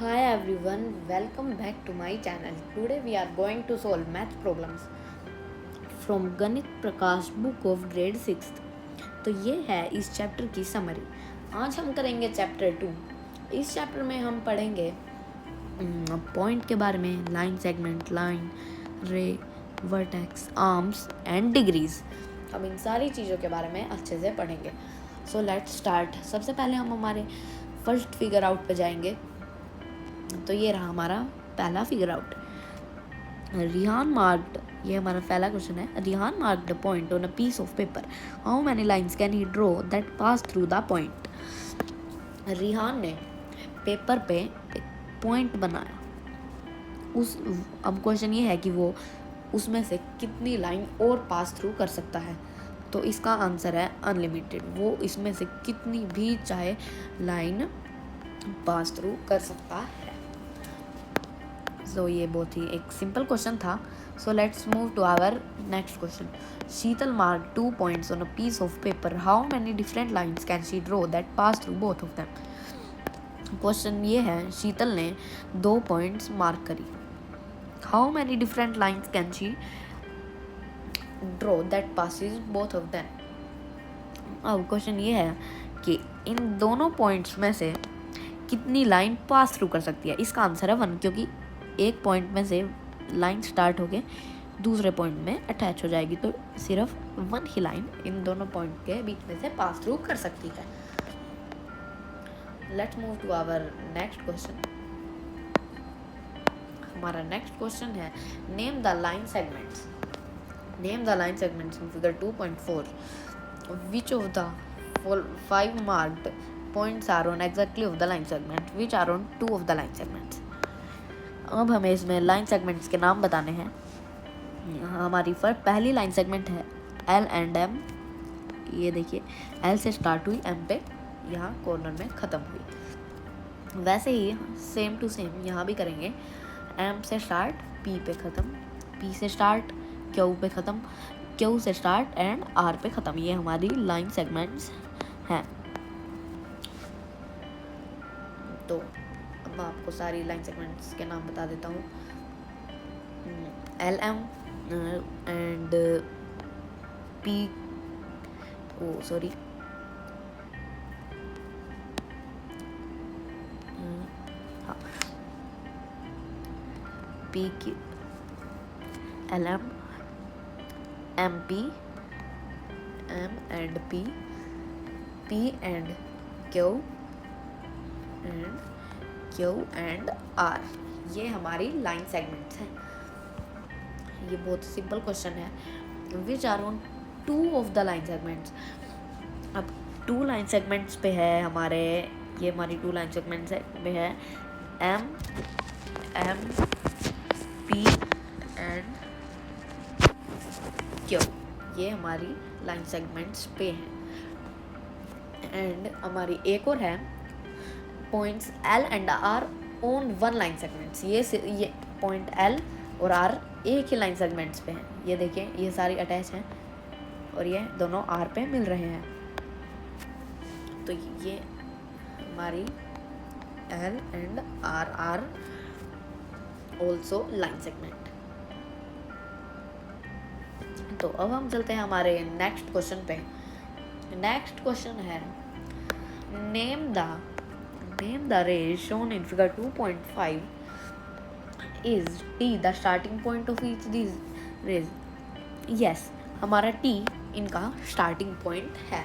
Hi everyone, welcome back to my channel. Today we are going to solve math problems from गणित प्रकाश book of grade 6। तो ये है इस chapter की summary. आज हम करेंगे चैप्टर 2। इस चैप्टर में हम पढ़ेंगे पॉइंट के बारे में, लाइन सेगमेंट, लाइन, रे, वर्टेक्स, आर्म्स एंड डिग्रीज। अब इन सारी चीज़ों के बारे में अच्छे से पढ़ेंगे। So let's start. सबसे पहले हम हमारे फर्स्ट फिगर आउट पे जाएंगे। तो ये रहा हमारा पहला फिगर आउट। रिहान मार्क्ड, ये हमारा पहला क्वेश्चन है। Rihan marked a point on a piece of paper, how many lines can he draw that pass through the point. Rihan ने पेपर पे एक पॉइंट बनाया। अब क्वेश्चन ये है कि वो उसमें से कितनी लाइन और पास थ्रू कर सकता है। तो इसका आंसर है अनलिमिटेड। वो इसमें से कितनी भी चाहे लाइन पास थ्रू कर सकता है। ये बहुत ही एक सिंपल क्वेश्चन था। So let's move to our next question. Sheetal mark 2 points on a piece of paper, how many different lines can she draw that pass through both of them. Question ये है, शीतल ने 2 पॉइंट्स मार्क करी, how many different lines can she draw that passes both of them. अब question ये है कि इन दोनों points में से कितनी लाइन पास थ्रू कर सकती है। इसका आंसर है 1, क्योंकि एक पॉइंट में से लाइन स्टार्ट होके दूसरे पॉइंट में अटैच हो जाएगी, तो सिर्फ 1 ही लाइन इन दोनों पॉइंट के बीच में से पास थ्रू कर सकती है। Let's move to our next question. हमारा नेक्स्ट क्वेश्चन है, name the line segments. Name the line segments in figure 2.4, which of the 5 मार्क्ड points are on exactly of the line segment which are on 2 of the line segments। अब हमें इसमें line segments के नाम बताने हैं। हमारी पहली लाइन सेगमेंट है एल एंड एम। ये देखिए, एल से स्टार्ट हुई, एम पे यहाँ कॉर्नर में ख़त्म हुई। वैसे ही सेम टू सेम यहाँ भी करेंगे। एम से स्टार्ट, पी पे ख़त्म, पी से स्टार्ट, क्यू पे ख़त्म, क्यू से स्टार्ट एंड आर पे ख़त्म। ये हमारी लाइन सेगमेंट्स हैं। तो अब मैं आपको सारी लाइन सेगमेंट्स के नाम बता देता हूँ। L M and P, sorry, हाँ, पी की L M, M P, M and P, P and Q and Q and R. ये हमारी लाइन सेगमेंट्स हैं। ये बहुत सिंपल क्वेश्चन है। Which are on 2 of the line segments. अब 2 line segments पे है हमारे, ये हमारी 2 लाइन सेगमेंट्स पे है M, M, P and Q. ये हमारी लाइन सेगमेंट्स पे हैं। एंड हमारी एक और है, points L and R on 1 line segments. ये पॉइंट एल और आर एक ही लाइन सेगमेंट्स पे हैं। ये देखिए, ये सारी अटैच हैं और ये दोनों आर पे मिल रहे हैं। तो ये हमारी L and R are also line segment. तो अब हम चलते हैं हमारे नेक्स्ट क्वेश्चन पे। नेक्स्ट क्वेश्चन है, name the rays shown in figure 2.5, is T the starting point of each these rays? Yes, हमारा T इनका starting point है।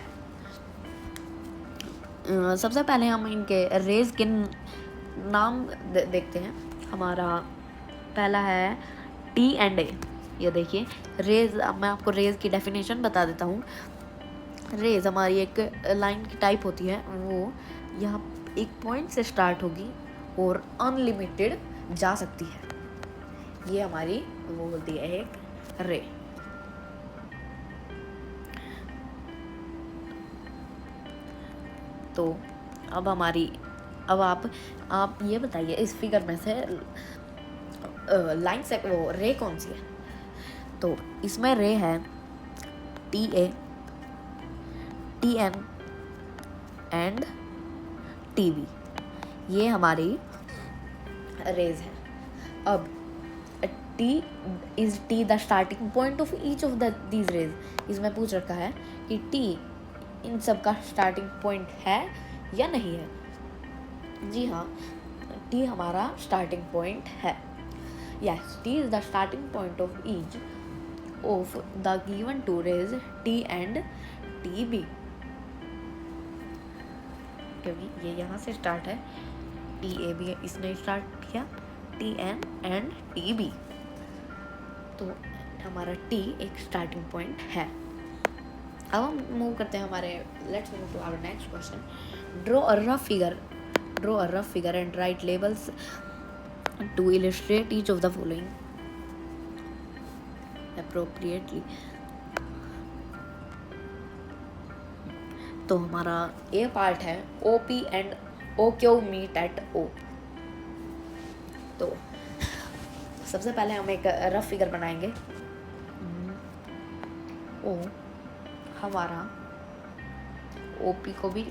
सबसे पहले हम इनके रेज के नाम देखते हैं। हमारा पहला है T एंड A। ये देखिए रेज, मैं आपको रेज की डेफिनेशन बता देता हूँ। रेज हमारी एक लाइन की टाइप होती है। वो यहाँ एक पॉइंट से स्टार्ट होगी और अनलिमिटेड जा सकती है। ये हमारी वो होती है एक रे। तो अब आप ये बताइए, इस फिगर में से लाइन से वो रे कौन सी है। तो इसमें रे है T A, T N and T B. ये हमारी रेज है। अब T the starting point of each of these rays, इसमें पूछ रखा है कि T इन सब का स्टार्टिंग पॉइंट है या नहीं है। जी हाँ, T हमारा स्टार्टिंग पॉइंट है। Yes, T is the starting point of each of the given two rays T and TB, क्योंकि ये यहाँ से स्टार्ट है, TAB इसने स्टार्ट किया, TN एंड TB, तो हमारा T एक स्टार्टिंग पॉइंट है। अब हम मूव करते हैं हमारे, let's move to our next question. Draw a rough figure and write labels to illustrate each of the following appropriately। तो हमारा ए पार्ट है OP and OQ meet at O। तो सबसे पहले हम एक रफ फिगर बनाएंगे। O हमारा OP को भी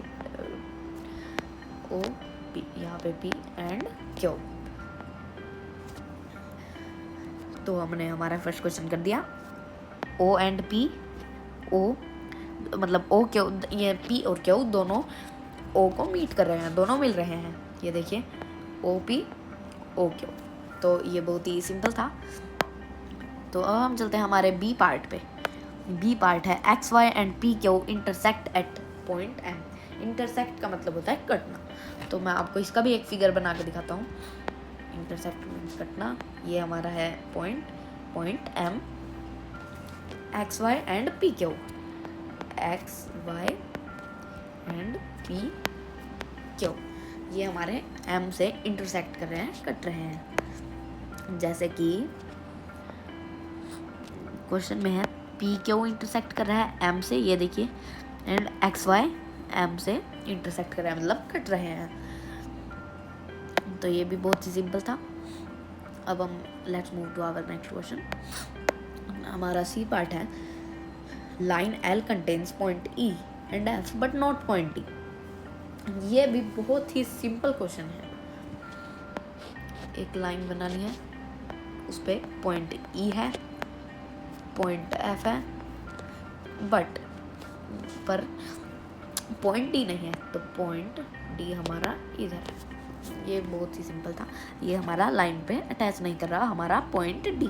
OP, यहाँ पे P एंड Q। तो हमने हमारा फर्स्ट क्वेश्चन कर दिया। O एंड P, O मतलब O Q, ये P और Q दोनों O को मीट कर रहे हैं, दोनों मिल रहे हैं। ये देखिए OP OQ, तो ये बहुत ही सिंपल था। तो अब हम चलते हैं हमारे B पार्ट पे। B पार्ट है XY and PQ intersect at point M। Intersect का मतलब होता है कटना। तो मैं आपको इसका भी एक फिगर बना के दिखाता हूँ। इंटरसेक्ट मीन्स कटना। ये हमारा है point M, XY and PQ, XY and PQ, ये हमारे M से इंटरसेक्ट कर रहे हैं, कट रहे हैं। जैसे कि क्वेश्चन में है PQ इंटरसेक्ट कर रहा है M से, ये देखिए, एंड XY M से इंटरसेक्ट कर रहा है, मतलब कट रहे हैं। तो ये भी बहुत ही सिंपल था। अब हम let's move to our next question. हमारा C पार्ट है line L contains point E and F but not point T। ये भी बहुत ही सिंपल क्वेश्चन है। एक लाइन बनानी है, उस पे पॉइंट E है, पॉइंट F है, बट पर पॉइंट D नहीं है, तो पॉइंट D हमारा इधर है। ये बहुत ही सिंपल था। ये हमारा लाइन पे अटैच नहीं कर रहा हमारा पॉइंट D।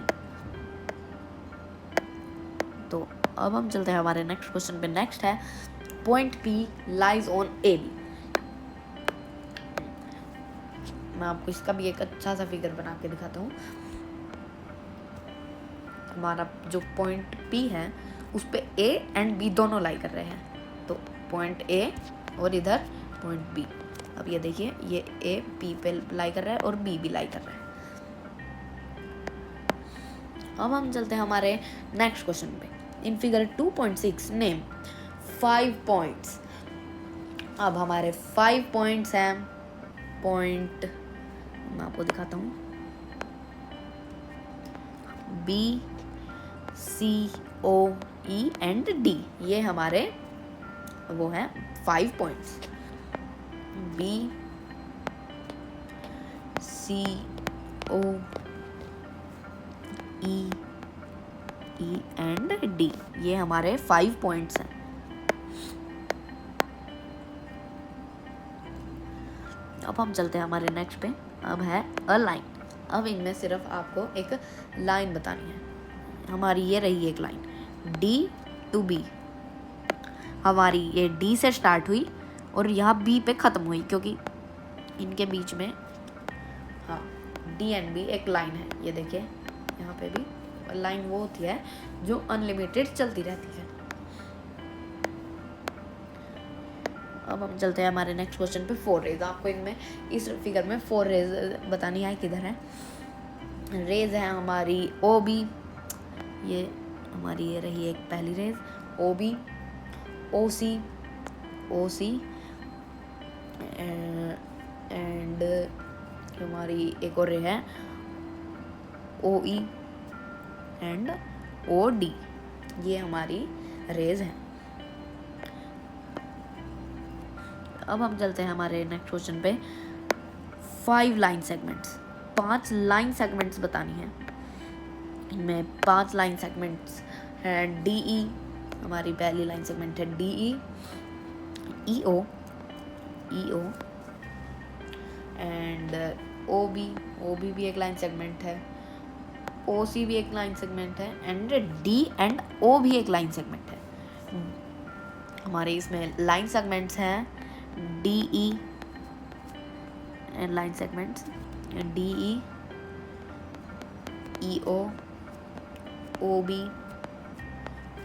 तो अब हम चलते हैं हमारे नेक्स्ट क्वेश्चन पे। नेक्स्ट है point P lies on AB। मैं आपको इसका भी एक अच्छा सा फिगर बना के दिखाता हूँ। हमारा जो पॉइंट P है उस पे A एंड B दोनों लाई कर रहे हैं। तो पॉइंट A और इधर पॉइंट B। अब ये देखिए, ये A P पे लाई कर रहा है और B भी लाई कर रहा है। अब हम चलते हैं हमारे नेक्स्ट क्वेश्चन पे। In figure 2.6 name 5 points. अब हमारे 5 पॉइंट्स हैं। पॉइंट मैं आपको दिखाता हूँ, B, C, O, E and D। ये हमारे वो हैं 5 points. B, C, O, E and D, ये हमारे 5 पॉइंट्स हैं। अब हम चलते हैं हमारे नेक्स्ट पे। अब है अ लाइन। अब इनमें सिर्फ आपको एक लाइन बतानी है। हमारी ये रही एक लाइन D to B। हमारी ये D से स्टार्ट हुई और यहाँ B पे ख़त्म हुई, क्योंकि इनके बीच में हाँ D एंड B एक लाइन है। ये देखिए, यहाँ पे भी लाइन वो होती है जो अनलिमिटेड चलती रहती है। अब हम चलते हैं हमारे नेक्स्ट क्वेश्चन पे। 4 रेज। आपको इनमें इस फिगर में 4 रेज बतानी है किधर है। रेज है हमारी OB, ये हमारी ये रही एक पहली रेज OB, OC एंड हमारी एक और रे है OE एंड OD। ये हमारी रेज है। अब हम चलते हैं हमारे नेक्स्ट क्वेश्चन पे। 5 लाइन सेगमेंट्स। 5 लाइन सेगमेंट्स बतानी है। इनमें 5 लाइन सेगमेंट्स हैं। DE हमारी पहली लाइन सेगमेंट है DE, EO एंड OB भी एक लाइन सेगमेंट है, OC भी एक लाइन सेगमेंट है एंड D एंड O भी एक लाइन सेगमेंट है। हमारे इसमें लाइन सेगमेंट्स हैं DE and line segments DE, EO, OB,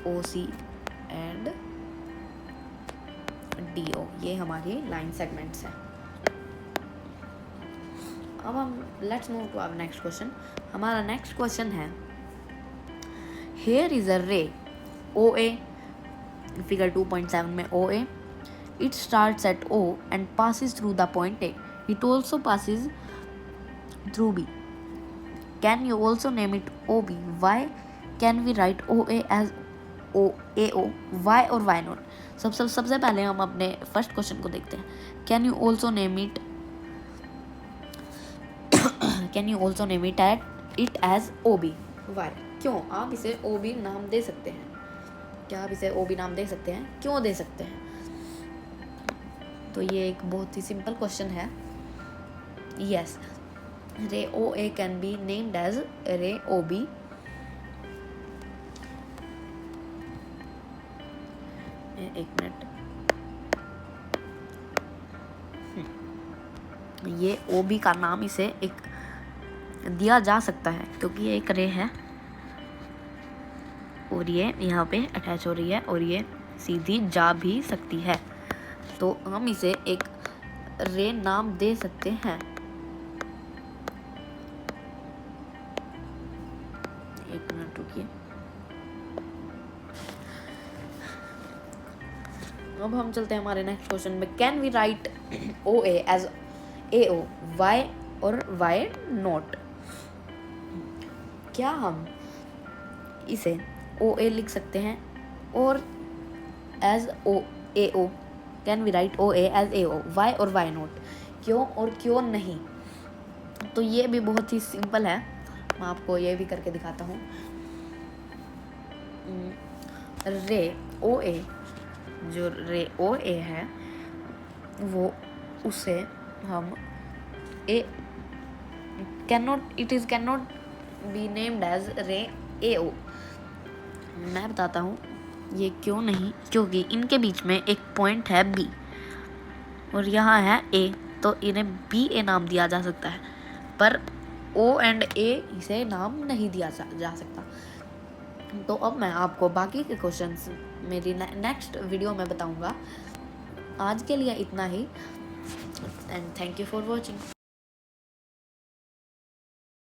OC and DO, ये हमारी लाइन सेगमेंट्स हैं। अब हम let's move to our next question. हमारा नेक्स्ट क्वेश्चन है, here is a ray OA, figure 2.7 में OA, it starts at O and passes through the point A. It also passes through B. Can you also name it OB? Why can we write OA as AO? Why or why not? सबसे पहले हम अपने first question को देखते हैं। Can you also name it as OB? Why? क्यों आप इसे OB नाम दे सकते हैं? क्या आप इसे OB नाम दे सकते हैं? क्यों दे सकते हैं? तो ये एक बहुत ही सिंपल क्वेश्चन है। Yes, ray OA can be named as ray OB। एक मिनट, ये OB का नाम इसे एक दिया जा सकता है क्योंकि ये एक रे है और ये यहाँ पे अटैच हो रही है और ये सीधी जा भी सकती है, तो हम इसे एक रे नाम दे सकते हैं। एक मिनट रुकिए। अब हम चलते हैं हमारे नेक्स्ट क्वेश्चन में। Can we write OA as AO? Why or why not? क्या हम इसे OA लिख सकते हैं और as AO? Can we write OA as AO? Why or why not? क्यों और क्यों नहीं? तो ये भी बहुत ही सिंपल है, मैं आपको ये भी करके दिखाता हूँ। रे OA, जो रे OA है वो उसे हम it is cannot be named as रे AO। मैं बताता हूँ ये क्यों नहीं, क्योंकि इनके बीच में एक पॉइंट है B और यहाँ है A, तो इन्हें BA नाम दिया जा सकता है, पर O एंड A इसे नाम नहीं दिया जा सकता। तो अब मैं आपको बाकी के क्वेश्चंस मेरी नेक्स्ट वीडियो में बताऊंगा। आज के लिए इतना ही and thank you for watching.